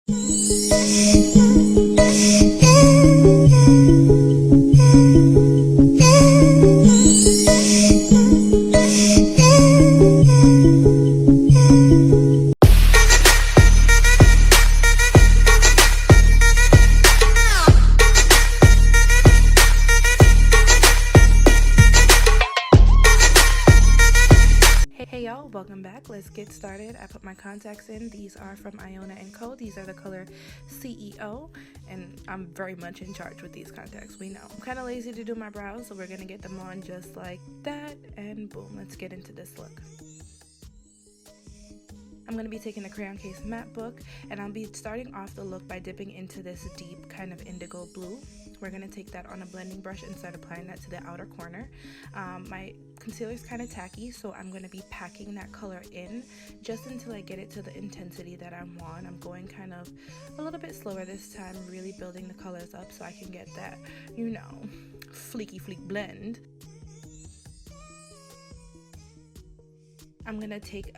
Hey y'all, welcome back. Let's get started. I put my contacts in. These are from Iona Co. These are the color CEO, and I'm very much in charge with these contacts. We know. I'm kind of lazy to do my brows, so we're gonna get them on just like that, and boom, let's get into this look. I'm going to be taking the Crayon Case Matte Book, and I'll be starting off the look by dipping into this deep kind of indigo blue. We're going to take that on a blending brush and start applying that to the outer corner. My concealer is kind of tacky, so I'm going to be packing that color in just until I get it to the intensity that I want. I'm going kind of a little bit slower this time, really building the colors up so I can get that, you know, fleeky fleek blend. I'm going to take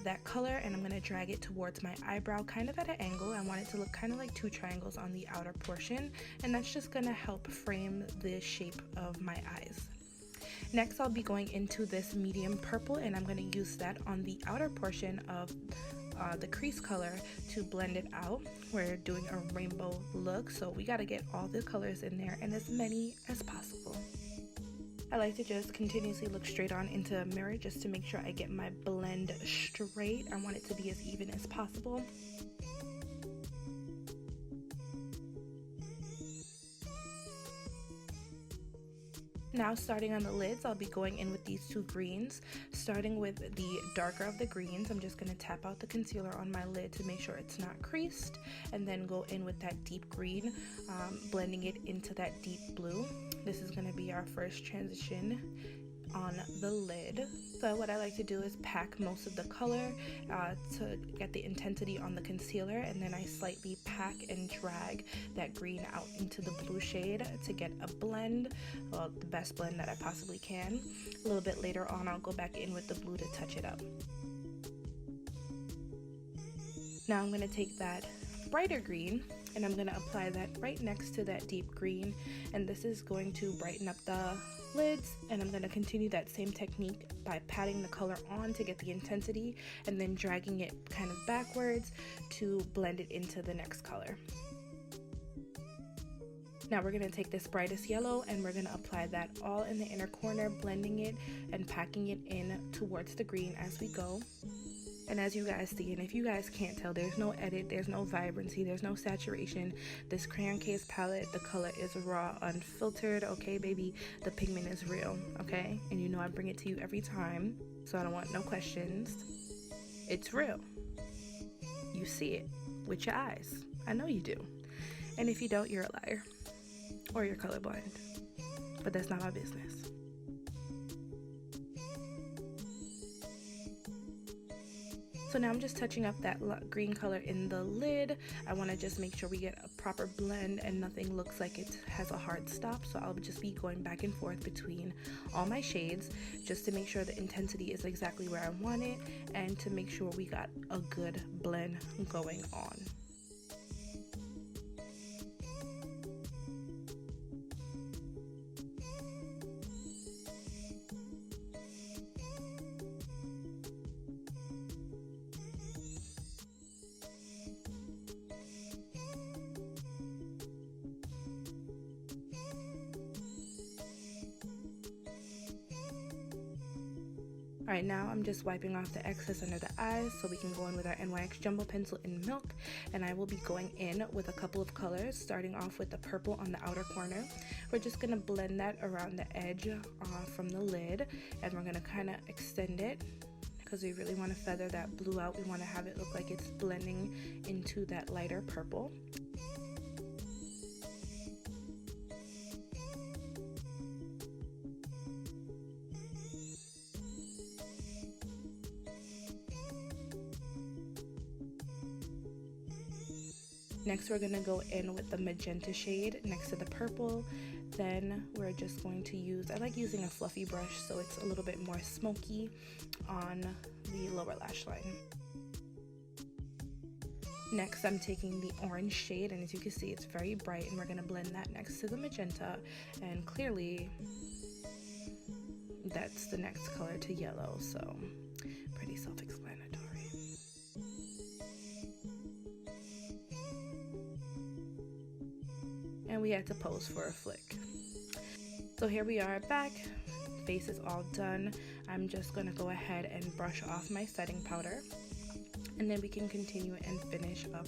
that color and I'm going to drag it towards my eyebrow kind of at an angle. I want it to look kind of like two triangles on the outer portion, and that's just going to help frame the shape of my eyes. Next, I'll be going into this medium purple, and I'm going to use that on the outer portion of the crease color to blend it out. We're doing a rainbow look, so we got to get all the colors in there and as many as possible. I like to just continuously look straight on into a mirror just to make sure I get my blend straight. I want it to be as even as possible. Now, starting on the lids, I'll be going in with these two greens. Starting with the darker of the greens, I'm just going to tap out the concealer on my lid to make sure it's not creased, and then go in with that deep green, blending it into that deep blue. This is going to be our first transition on the lid. So what I like to do is pack most of the color to get the intensity on the concealer, and then I slightly pack and drag that green out into the blue shade to get a blend, well, the best blend that I possibly can. A little bit later on, I'll go back in with the blue to touch it up. Now I'm going to take that brighter green and I'm going to apply that right next to that deep green, and this is going to brighten up the lids. And I'm going to continue that same technique by patting the color on to get the intensity and then dragging it kind of backwards to blend it into the next color. Now we're going to take this brightest yellow and we're going to apply that all in the inner corner, blending it and packing it in towards the green as we go. And as you guys see, and if you guys can't tell, there's no edit, there's no vibrancy, there's no saturation. This Crayon Case palette, the color is raw, unfiltered, okay, baby? The pigment is real, okay? And you know I bring it to you every time, so I don't want no questions. It's real. You see it with your eyes. I know you do. And if you don't, you're a liar. Or you're colorblind. But that's not my business. So now I'm just touching up that green color in the lid. I want to just make sure we get a proper blend and nothing looks like it has a hard stop. So I'll just be going back and forth between all my shades just to make sure the intensity is exactly where I want it and to make sure we got a good blend going on. Alright, now I'm just wiping off the excess under the eyes so we can go in with our NYX Jumbo Pencil in Milk, and I will be going in with a couple of colors, starting off with the purple on the outer corner. We're just going to blend that around the edge from the lid, and we're going to kind of extend it because we really want to feather that blue out. We want to have it look like it's blending into that lighter purple. Next, we're going to go in with the magenta shade next to the purple. Then we're just going to use, I like using a fluffy brush so it's a little bit more smoky on the lower lash line. Next, I'm taking the orange shade, and as you can see, it's very bright, and we're going to blend that next to the magenta, and clearly that's the next color to yellow, so pretty self-explanatory. And we had to pose for a flick. So here we are back. Face is all done. I'm just going to go ahead and brush off my setting powder, and then we can continue and finish up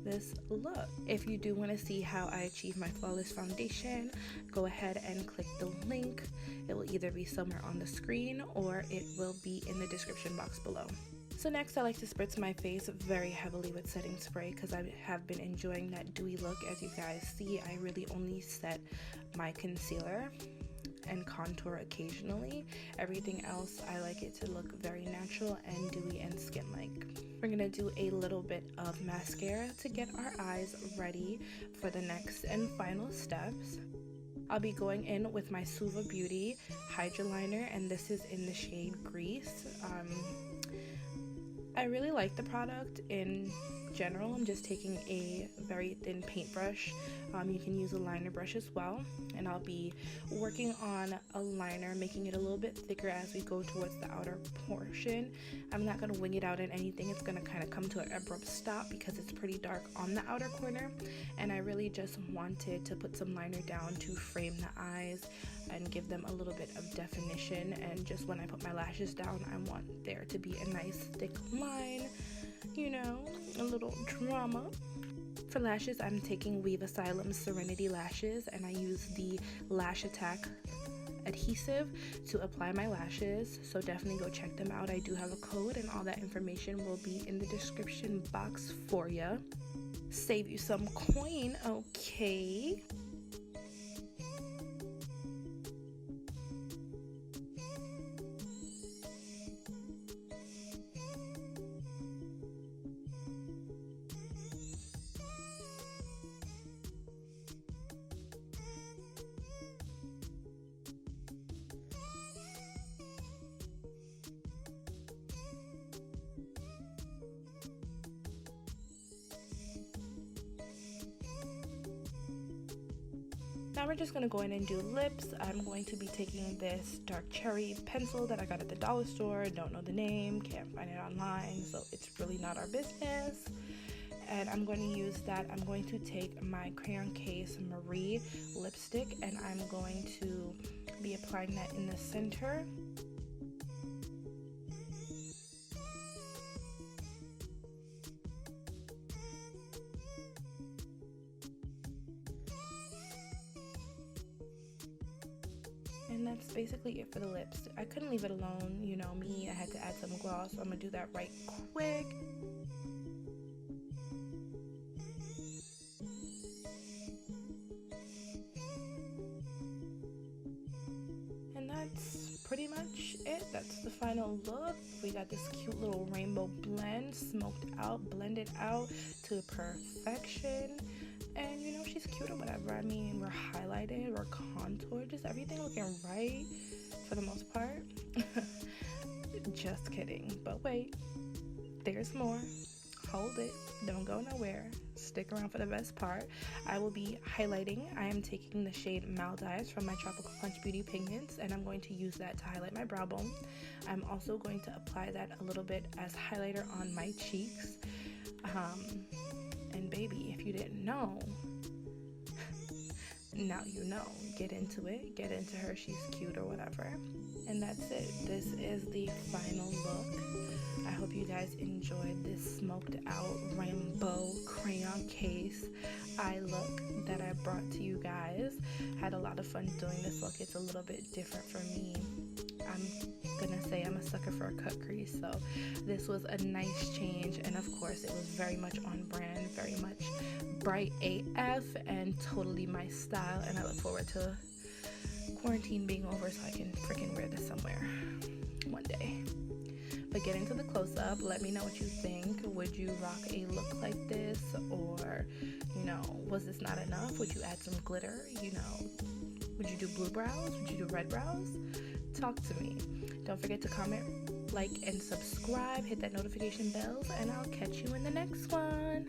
this look. If you do want to see how I achieve my flawless foundation, go ahead and click the link. It will either be somewhere on the screen or it will be in the description box below. So next, I like to spritz my face very heavily with setting spray because I have been enjoying that dewy look. As you guys see, I really only set my concealer and contour occasionally. Everything else, I like it to look very natural and dewy and skin-like. We're gonna do a little bit of mascara to get our eyes ready for the next and final steps. I'll be going in with my Suva Beauty Hydroliner, and this is in the shade Grease. I really like the product in general. I'm just taking a very thin paintbrush. You can use a liner brush as well, and I'll be working on a liner, making it a little bit thicker as we go towards the outer portion. I'm not going to wing it out in anything. It's going to kind of come to an abrupt stop because it's pretty dark on the outer corner, and I really just wanted to put some liner down to frame the eyes and give them a little bit of definition. And just when I put my lashes down, I want there to be a nice thick line, you know, a little drama. For lashes, I'm taking Weave Asylum Serenity lashes, and I use the Lash Attack adhesive to apply my lashes, so definitely go check them out. I do have a code, and all that information will be in the description box for you. Save you some coin, okay? Now we're just going to go in and do lips. I'm going to be taking this dark cherry pencil that I got at the dollar store. Don't know the name, can't find it online, so it's really not our business. And I'm going to use that. I'm going to take my Crayon Case Marie lipstick, and I'm going to be applying that in the center. And that's basically it for the lips. I couldn't leave it alone, you know me, I had to add some gloss, so I'm gonna do that right quick. And that's pretty much it. That's the final look. We got this cute little rainbow blend, smoked out, blended out to perfection. And you know, she's cute or whatever. I mean, we're highlighted, we're contoured, just everything looking right for the most part. Just kidding. But wait, there's more. Hold it. Don't go nowhere. Stick around for the best part. I will be highlighting. I am taking the shade Maldives from my Tropical Punch Beauty Pigments, and I'm going to use that to highlight my brow bone. I'm also going to apply that a little bit as highlighter on my cheeks. And baby, if you didn't know, now you know. Get into it, get into her, she's cute or whatever. And that's it. This is the final look. I hope you guys enjoyed this smoked out rainbow crayon case eye look that I brought to you guys. Had a lot of fun doing this look. It's a little bit different for me. I'm gonna say I'm a sucker for a cut crease, so this was a nice change, and of course it was very much on brand, very much bright AF and totally my style, and I look forward to quarantine being over so I can freaking wear this somewhere one day. But get into the close-up, let me know what you think. Would you rock a look like this, or you know, was this not enough? Would you add some glitter? You know, would you do blue brows? Would you do red brows? talk to me. Don't forget to comment, like, and subscribe. Hit that notification bells, and I'll catch you in the next one.